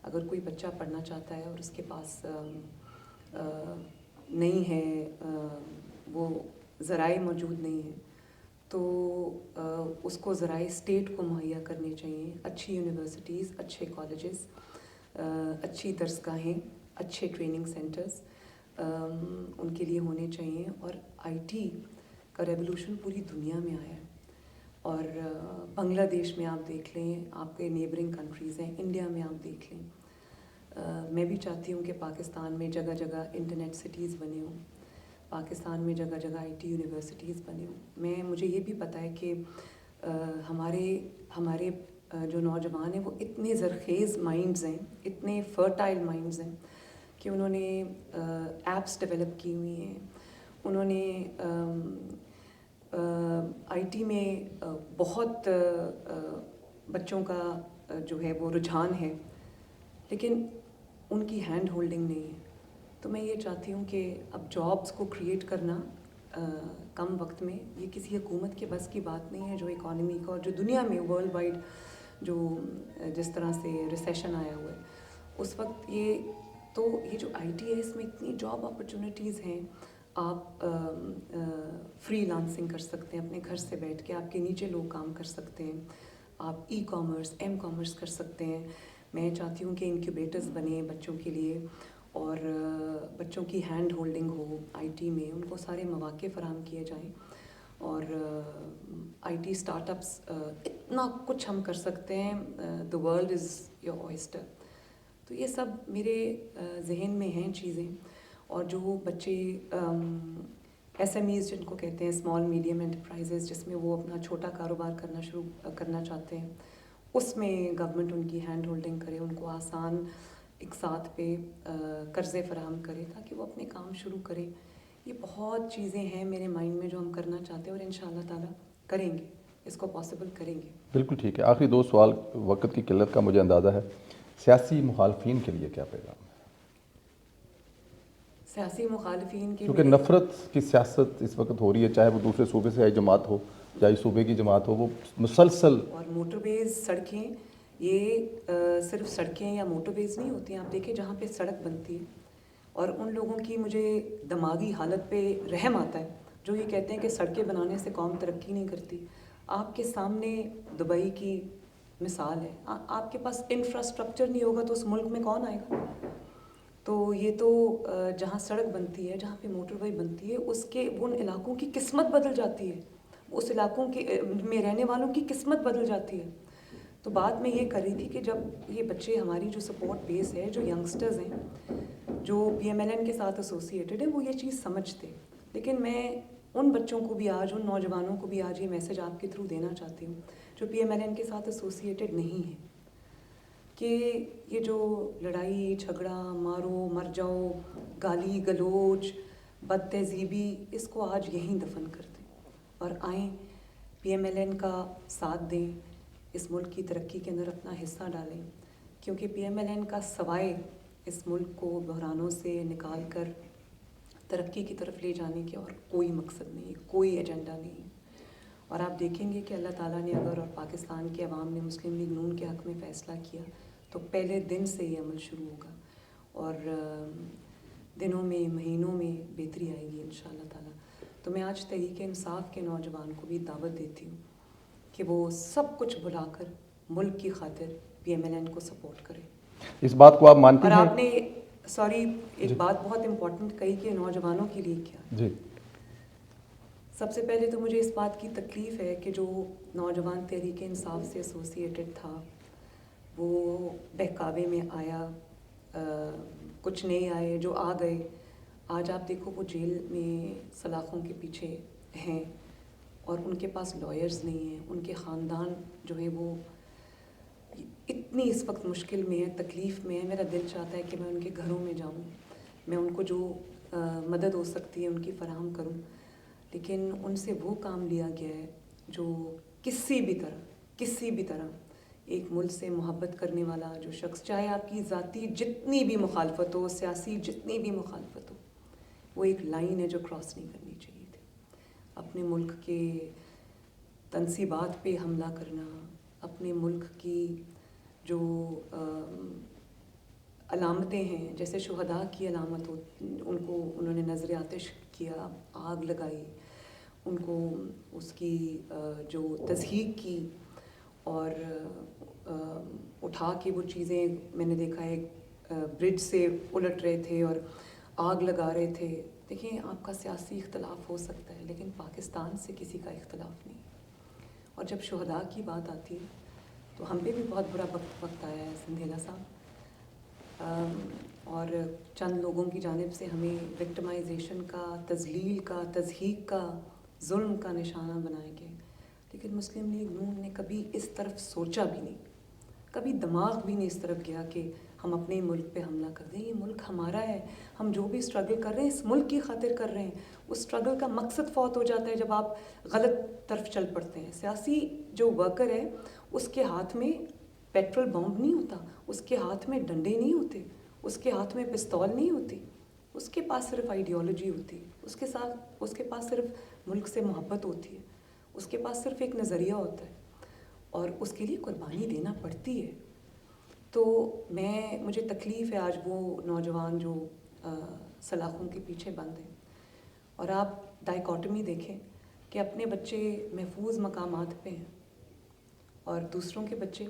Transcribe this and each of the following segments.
اگر کوئی بچہ پڑھنا چاہتا ہے اور اس کے پاس نہیں ہے، وہ ذرائع موجود نہیں ہیں، تو اس کو ذرائع اسٹیٹ کو مہیا کرنے چاہیے. اچھی یونیورسٹیز، اچھے کالجز، اچھی درسگاہیں، اچھے ٹریننگ سینٹرز ان کے لیے ہونے چاہیے. اور آئی ٹی کا ریولوشن پوری دنیا میں آیا ہے. اور بنگلہ دیش میں آپ دیکھ لیں، آپ کے نیبرنگ کنٹریز ہیں، انڈیا میں آپ دیکھ لیں. میں بھی چاہتی ہوں کہ پاکستان میں جگہ جگہ انٹرنیٹ سٹیز بنے ہوں، پاکستان میں جگہ جگہ آئی ٹی یونیورسٹیز بنے ہوں. مجھے یہ بھی پتہ ہے کہ ہمارے جو نوجوان ہیں وہ اتنے زرخیز مائنڈز ہیں، اتنے فرٹائل مائنڈز ہیں کہ انہوں نے ایپس ڈیولپ کی ہوئی ہیں. انہوں نے آئی ٹی میں بہت بچوں کا جو ہے وہ رجحان ہے، لیکن ان کی ہینڈ ہولڈنگ نہیں ہے. تو میں یہ چاہتی ہوں کہ اب جابس کو کریٹ کرنا کم وقت میں یہ کسی حکومت کے بس کی بات نہیں ہے. جو اکانومی کا اور جو دنیا میں ورلڈ وائڈ جس طرح سے ریسیشن آیا ہوا ہے اس وقت، یہ جو آئی ٹی ہے اس میں اتنی جاب اپرچونیٹیز ہیں. آپ فری لانسنگ کر سکتے ہیں اپنے گھر سے بیٹھ کے، آپ کے نیچے لوگ کام کر سکتے ہیں. آپ ای کامرس، ایم کامرس کر سکتے ہیں. میں چاہتی ہوں کہ انکیوبیٹرز بنیں بچوں کے لیے، اور بچوں کی hand holding who I T میں، ان کو سارے مواقع فراہم کیے جائیں. اور آئی ٹی اسٹارٹ اپس، اتنا کچھ ہم کر سکتے ہیں. The world is your oyster. تو یہ سب میرے ذہن میں ہیں چیزیں. اور جو بچے ایس ایم ایز جن کو کہتے ہیں، اسمال میڈیم انٹرپرائزز، جس میں وہ اپنا چھوٹا کاروبار شروع کرنا چاہتے ہیں، اس میں گورنمنٹ ان کی ہینڈ ہولڈنگ کرے، ان کو آسان اقساط پہ قرضے فراہم کرے تاکہ وہ اپنے کام شروع کریں. یہ بہت چیزیں ہیں میرے مائنڈ میں جو ہم کرنا چاہتے ہیں، اور ان شاء اللہ تعالیٰ کریں گے، اس کو پاسبل کریں گے. بالکل ٹھیک ہے. آخری 2 سوال، وقت کی قلت کا مجھے اندازہ ہے. سیاسی مخالفین کے لیے کیا پیغام ہے؟ سیاسی مخالفین کے کیونکہ نفرت کی سیاست اس وقت ہو رہی ہے، چاہے وہ دوسرے صوبے سے آئی جماعت ہو، چاہے صوبے کی جماعت ہو، وہ مسلسل. اور موٹر ویز، سڑکیں، یہ صرف سڑکیں یا موٹر ویز نہیں ہوتی ہیں. آپ دیکھیں جہاں پہ سڑک بنتی ہے، اور ان لوگوں کی مجھے دماغی حالت پہ رحم آتا ہے جو یہ کہتے ہیں کہ سڑکیں بنانے سے قوم ترقی نہیں کرتی. آپ کے سامنے دبئی کی مثال ہے. آپ کے پاس انفراسٹرکچر نہیں ہوگا تو اس ملک میں کون آئے گا؟ تو یہ تو جہاں سڑک بنتی ہے، جہاں پہ موٹر وے بنتی ہے، ان علاقوں کی قسمت بدل جاتی ہے، اس علاقوں میں رہنے والوں کی قسمت بدل جاتی ہے. تو بات میں یہ کر رہی تھی کہ جب یہ بچے، ہماری جو سپورٹ بیس ہے، جو ینگسٹرز ہیں جو پی ایم ایل این کے ساتھ ایسوسیٹڈ ہیں، وہ یہ چیز سمجھتے. لیکن میں ان بچوں کو بھی آج، ان نوجوانوں کو بھی آج یہ میسج آپ کے تھرو دینا چاہتی ہوں جو پی ایم ایل این کے ساتھ ایسوسیٹڈ نہیں ہیں، کہ یہ جو لڑائی جھگڑا، مارو مر جاؤ، گالی گلوچ، بد تہذیبی، اس کو آج یہیں دفن کر دیں اور آئیں پی ایم ایل این کا ساتھ دیں، اس ملک کی ترقی کے اندر اپنا حصہ ڈالیں. کیونکہ پی ایم ایل این کا سوائے اس ملک کو بحرانوں سے نکال کر ترقی کی طرف لے جانے کے اور کوئی مقصد نہیں ہے، کوئی ایجنڈا نہیں ہے. اور آپ دیکھیں گے کہ اللہ تعالیٰ نے اگر، اور پاکستان کے عوام نے مسلم لیگ نون کے حق میں فیصلہ کیا تو پہلے دن سے یہ عمل شروع ہوگا، اور دنوں میں، مہینوں میں بہتری آئے گی انشاءاللہ تعالیٰ. تو میں آج تحریک انصاف کے نوجوان کو بھی دعوت دیتی ہوں کہ وہ سب کچھ بھلا کر ملک کی خاطر پی ایم ایل این کو سپورٹ کریں. اس بات کو آپ مانتی ہیں؟ اور آپ نے ایک بات بہت امپورٹنٹ کہی کہ نوجوانوں کے لیے کیا. جی. سب سے پہلے تو مجھے اس بات کی تکلیف ہے کہ جو نوجوان تحریک انصاف سے ایسوسیٹڈ تھا وہ بہکاوے میں آیا. کچھ نہیں آئے، جو آ گئے آج آپ دیکھو وہ جیل میں سلاخوں کے پیچھے ہیں، اور ان کے پاس لائرز نہیں ہیں. ان کے خاندان جو ہے وہ اتنی اس وقت مشکل میں ہے، تکلیف میں ہے. میرا دل چاہتا ہے کہ میں ان کے گھروں میں جاؤں، میں ان کو جو مدد ہو سکتی ہے ان کی فراہم کروں. لیکن ان سے وہ کام لیا گیا ہے جو کسی بھی طرح ایک ملک سے محبت کرنے والا جو شخص، چاہے آپ کی ذاتی جتنی بھی مخالفت ہو، سیاسی جتنی بھی مخالفت ہو، وہ ایک لائن ہے جو کراس نہیں کرنی چاہیے تھی. اپنے ملک کے تنصیبات پہ حملہ کرنا، اپنے ملک کی جو علامتیں ہیں، جیسے شہداء کی علامت ہو، انہوں نے نظر آتش کیا، آگ لگائی، ان کو اس کی جو تضحیق کی اور اٹھا کے وہ چیزیں میں نے دیکھا ہے برج سے الٹ رہے تھے اور آگ لگا رہے تھے. دیکھیں آپ کا سیاسی اختلاف ہو سکتا ہے لیکن پاکستان سے کسی کا اختلاف نہیں. اور جب شہداء کی بات آتی ہے تو ہم پہ بھی بہت برا وقت آیا ہے سندھیلا صاحب، اور چند لوگوں کی جانب سے ہمیں وکٹمائزیشن کا، تذلیل کا، تضحیق کا، ظلم کا نشانہ بنایا گیا. لیکن مسلم لیگ نون نے کبھی اس طرف سوچا بھی نہیں، کبھی دماغ بھی نہیں اس طرف گیا کہ ہم اپنے ملک پہ حملہ کر دیں. یہ ملک ہمارا ہے، ہم جو بھی اسٹرگل کر رہے ہیں اس ملک کی خاطر کر رہے ہیں. اس اسٹرگل کا مقصد فوت ہو جاتا ہے جب آپ غلط طرف چل پڑتے ہیں. سیاسی جو ورکر ہے اس کے ہاتھ میں پیٹرول بمب نہیں ہوتا، اس کے ہاتھ میں ڈنڈے نہیں ہوتے، اس کے ہاتھ میں پستول نہیں ہوتی، اس کے پاس صرف آئیڈیالوجی ہوتی ہے، اس کے پاس صرف ملک سے محبت ہوتی ہے، اس کے پاس صرف ایک نظریہ ہوتا ہے اور اس کے لیے قربانی دینا پڑتی ہے. تو مجھے تکلیف ہے آج وہ نوجوان جو سلاخوں کے پیچھے بند ہیں. اور آپ ڈائیکاٹمی دیکھیں کہ اپنے بچے محفوظ مقامات پہ ہیں اور دوسروں کے بچے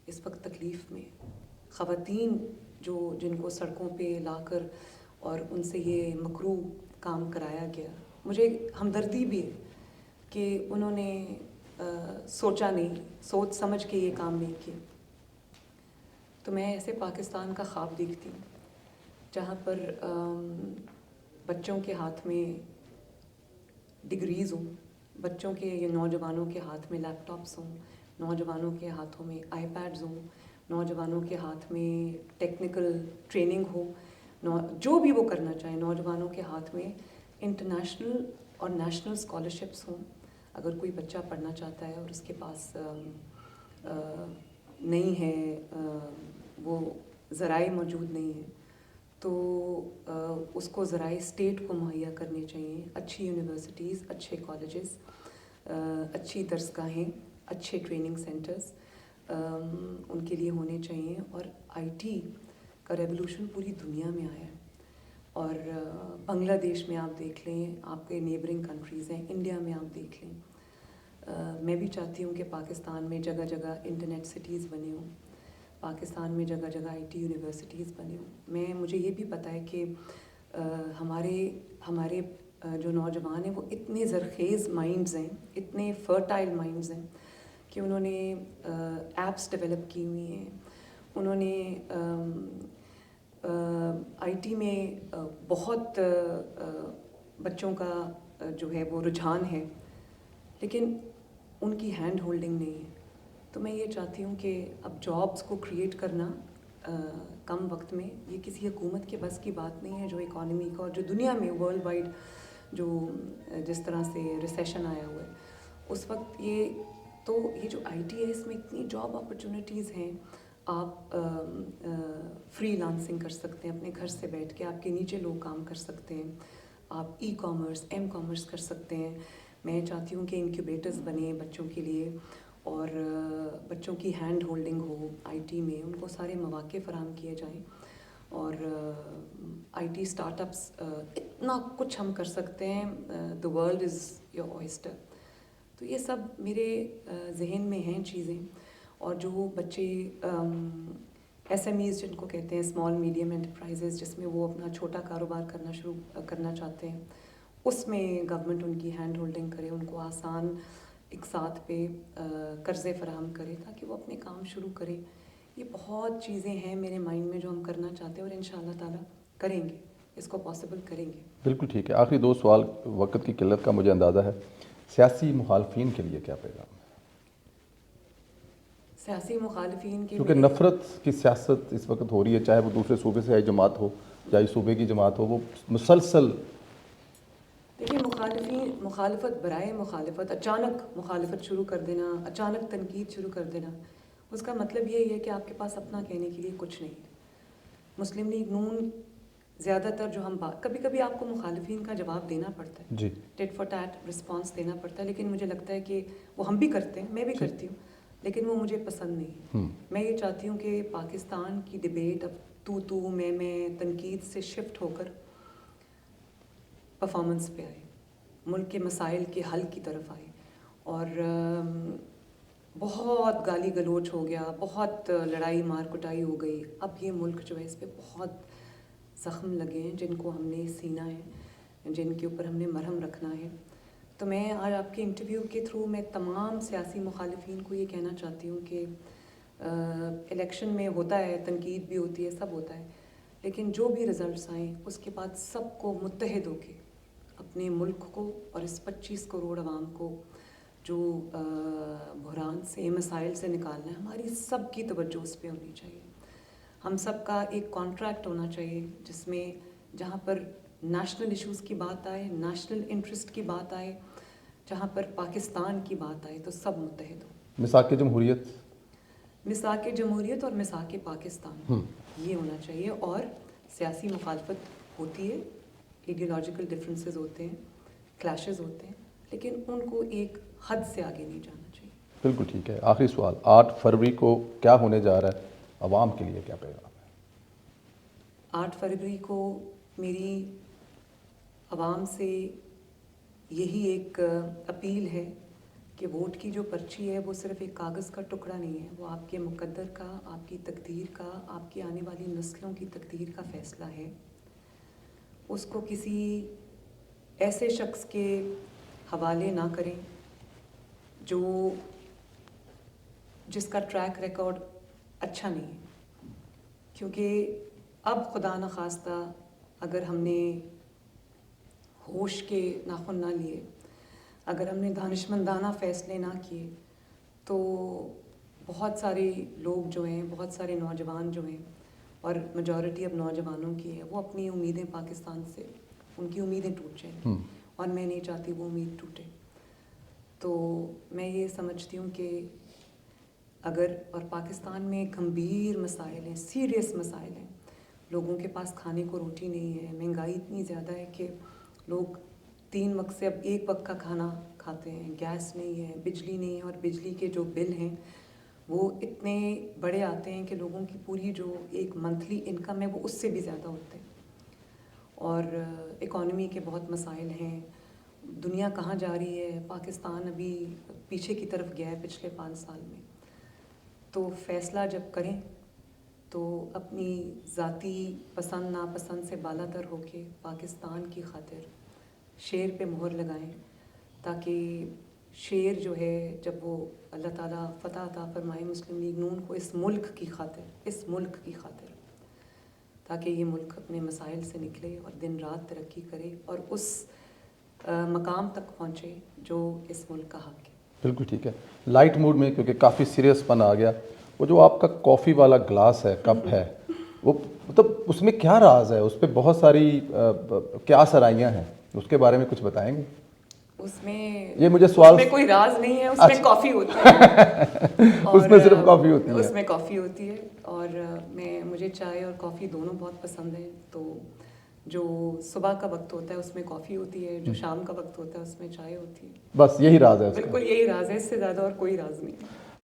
اس وقت تکلیف میں. خواتین جن کو سڑکوں پہ لا کر اور ان سے یہ مکروہ کام کرایا گیا، مجھے ہمدردی بھی ہے کہ انہوں نے سوچا نہیں، سوچ سمجھ کے یہ کام نہیں کیا. تو میں ایسے پاکستان کا خواب دیکھتی ہوں جہاں پر بچوں کے ہاتھ میں ڈگریز ہوں، بچوں کے یا نوجوانوں کے ہاتھ میں لیپ ٹاپس ہوں، نوجوانوں کے ہاتھوں میں آئی پیڈز ہوں، نوجوانوں کے ہاتھ میں ٹیکنیکل ٹریننگ ہو، جو بھی وہ کرنا چاہیں. نوجوانوں کے ہاتھ میں انٹرنیشنل اور نیشنل اسکالرشپس ہوں. اگر کوئی بچہ پڑھنا چاہتا ہے اور اس کے پاس نہیں ہے، وہ ذرائع موجود نہیں ہیں، تو اس کو ذرائع اسٹیٹ کو مہیا کرنے چاہیے. اچھی یونیورسٹیز، اچھے کالجز، اچھی درسگاہیں، اچھے ٹریننگ سینٹرز ان کے لیے ہونے چاہیے. اور آئی ٹی کا ریولوشن پوری دنیا میں آیا ہے. اور بنگلہ دیش میں آپ دیکھ لیں، آپ کے نیبرنگ کنٹریز ہیں، انڈیا میں آپ دیکھ لیں. میں بھی چاہتی ہوں کہ پاکستان میں جگہ جگہ انٹرنیٹ سٹیز بنے ہوں، پاکستان میں جگہ جگہ آئی ٹی یونیورسٹیز بنے ہوں. مجھے یہ بھی پتہ ہے کہ ہمارے جو نوجوان ہیں وہ اتنے زرخیز مائنڈز ہیں، اتنے فرٹائل مائنڈز ہیں کہ انہوں نے ایپس ڈیولپ کی ہوئی ہیں. انہوں نے آئی ٹی میں بہت بچوں کا جو ہے وہ رجحان ہے، لیکن ان کی ہینڈ ہولڈنگ نہیں ہے. تو میں یہ چاہتی ہوں کہ اب جابس کو کریٹ کرنا کم وقت میں یہ کسی حکومت کے بس کی بات نہیں ہے. جو اکانومی کا اور جو دنیا میں ورلڈ وائڈ جس طرح سے ریسیشن آیا ہوا ہے اس وقت، یہ جو آئی ٹی ہے اس میں اتنی جاب اپرچونیٹیز ہیں. آپ فری لانسنگ کر سکتے ہیں، اپنے گھر سے بیٹھ کے آپ کے نیچے لوگ کام کر سکتے ہیں. آپ ای کامرس، ایم کامرس کر سکتے ہیں. میں چاہتی ہوں کہ انکیوبیٹرز بنیں بچوں کے لیے اور بچوں کی hand holding who I T میں، ان کو سارے مواقع فراہم کیے جائیں. اور آئی ٹی اسٹارٹ اپس، اتنا کچھ ہم کر سکتے ہیں. The world is your oyster. تو یہ سب میرے ذہن میں ہیں چیزیں. اور جو بچے ایس ایم ایز جن کو کہتے ہیں، اسمال میڈیم انٹرپرائزز، جس میں وہ اپنا چھوٹا کاروبار کرنا چاہتے ہیں، اس میں گورنمنٹ ان کی ہینڈ ہولڈنگ کرے، ان کو آسان اقساط پہ قرضے فراہم کرے تاکہ وہ اپنے کام شروع کرے. یہ بہت چیزیں ہیں میرے مائنڈ میں جو ہم کرنا چاہتے ہیں اور انشاءاللہ تعالیٰ کریں گے، اس کو پاسبل کریں گے. بالکل ٹھیک ہے. آخری 2 سوال، وقت کی قلت کا مجھے اندازہ ہے. سیاسی مخالفین کے لیے کیا پیغام ہے؟ سیاسی مخالفین کے کیونکہ نفرت کی سیاست اس وقت ہو رہی ہے، چاہے وہ دوسرے صوبے سے آئی جماعت ہو یا اس صوبے کی جماعت ہو، وہ مسلسل. دیکھیے، مخالفت برائے مخالفت، اچانک مخالفت شروع کر دینا، اچانک تنقید شروع کر دینا، اس کا مطلب یہی ہے کہ آپ کے پاس اپنا کہنے کے لیے کچھ نہیں ہے. مسلم لیگ نون زیادہ تر جو ہم کبھی کبھی آپ کو مخالفین کا جواب دینا پڑتا ہے، ٹیٹ فار ٹیٹ رسپانس دینا پڑتا ہے، لیکن مجھے لگتا ہے کہ وہ ہم بھی کرتے ہیں، میں بھی کرتی ہوں. لیکن وہ مجھے پسند نہیں. میں یہ چاہتی ہوں کہ پاکستان کی ڈبیٹ اب تو میں تنقید سے شفٹ ہو کر پرفارمنس پہ آئے, ملک کے مسائل کے حل کی طرف آئے. اور بہت گالی گلوچ ہو گیا, بہت لڑائی مار کٹائی ہو گئی. اب یہ ملک جو ہے اس پہ بہت زخم لگے ہیں جن کو ہم نے سینا ہے, جن کے اوپر ہم نے مرہم رکھنا ہے. تو میں آج آپ کے انٹرویو کے تھرو میں تمام سیاسی مخالفین کو یہ کہنا چاہتی ہوں کہ الیکشن میں ہوتا ہے, تنقید بھی ہوتی ہے, سب ہوتا ہے, لیکن جو بھی رزلٹس آئیں اس کے بعد سب کو متحد ہو کے اپنے ملک کو اور اس 25 کروڑ عوام کو جو بحران سے, مسائل سے نکالنا ہے, ہماری سب کی توجہ اس پہ ہونی چاہیے. ہم سب کا ایک کانٹریکٹ ہونا چاہیے جس میں جہاں پر نیشنل ایشوز کی بات آئے, نیشنل انٹرسٹ کی بات آئے, جہاں پر پاکستان کی بات آئے تو سب متحد ہوں. مساق جمہوریت, مساق جمہوریت اور مساق پاکستان یہ ہونا چاہیے. اور سیاسی مخالفت ہوتی ہے, ایڈیولوجیکل ڈفرینسز ہوتے ہیں, کلیشز ہوتے ہیں, لیکن ان کو ایک حد سے آگے نہیں جانا چاہیے. بالکل ٹھیک ہے. آخری سوال, 8 فروری کو کیا ہونے جا رہا ہے, عوام کے لیے کیا پیغام ہے؟ 8 فروری کو میری عوام سے یہی ایک اپیل ہے کہ ووٹ کی جو پرچی ہے وہ صرف ایک کاغذ کا ٹکڑا نہیں ہے, وہ آپ کے مقدر کا, آپ کی تقدیر کا, آپ کی آنے والی نسلوں کی تقدیر کا فیصلہ ہے. اس کو کسی ایسے شخص کے حوالے نہ کریں جس کا ٹریک ریکارڈ اچھا نہیں ہے, کیونکہ اب خدا نخواستہ اگر ہم نے ہوش کے ناخن نہ لیے, اگر ہم نے دانشمندانہ فیصلے نہ کیے, تو بہت سارے لوگ جو ہیں, بہت سارے نوجوان جو ہیں, اور میجورٹی اب نوجوانوں کی ہے, وہ اپنی امیدیں پاکستان سے, ان کی امیدیں ٹوٹ جائیں, اور میں نہیں چاہتی وہ امید ٹوٹے. تو میں یہ سمجھتی ہوں کہ اگر, اور پاکستان میں گمبھیر مسائل ہیں, سیریس مسائل ہیں, لوگوں کے پاس کھانے کو روٹی نہیں ہے, مہنگائی اتنی زیادہ ہے کہ لوگ 3 وقت سے اب 1 وقت کا کھانا کھاتے ہیں, گیس نہیں ہے, بجلی نہیں ہے, اور بجلی کے جو بل ہیں وہ اتنے بڑے آتے ہیں کہ لوگوں کی پوری جو ایک منتھلی انکم ہے وہ اس سے بھی زیادہ ہوتے ہیں. اور اکانومی کے بہت مسائل ہیں, دنیا کہاں جا رہی ہے, پاکستان ابھی پیچھے کی طرف گیا ہے پچھلے 5 سال میں. تو فیصلہ جب کریں تو اپنی ذاتی پسند ناپسند سے بالاتر ہو کے پاکستان کی خاطر شیر پہ مہر لگائیں, تاکہ شیر جو ہے جب وہ اللہ تعالیٰ فتح عطا فرمائے مسلم لیگ نون کو اس ملک کی خاطر, تاکہ یہ ملک اپنے مسائل سے نکلے اور دن رات ترقی کرے اور اس مقام تک پہنچے جو اس ملک کا حق ہے. بالکل ٹھیک ہے. لائٹ موڈ میں, کیونکہ کافی سیریس پن آ گیا, وہ جو آپ کا کافی والا گلاس ہے, کپ ہے, وہ مطلب اس میں کیا راز ہے؟ اس پہ بہت ساری کیا سرائیاں ہیں, اس کے بارے میں کچھ بتائیں گے؟ اس میں یہ مجھے سوال, اس میں کوئی راز نہیں ہے, اس میں کافی ہوتی ہے. اس میں صرف کافی ہوتی ہے. اس میں کافی ہوتی ہے, اور مجھے چائے اور کافی دونوں بہت پسند ہیں. تو جو صبح کا وقت ہوتا ہے اس میں کافی ہوتی ہے, جو شام کا وقت ہوتا ہے اس میں چائے ہوتی ہے. بس یہی راز ہے اس کا. بالکل یہی راز ہے, اس سے زیادہ اور کوئی راز نہیں.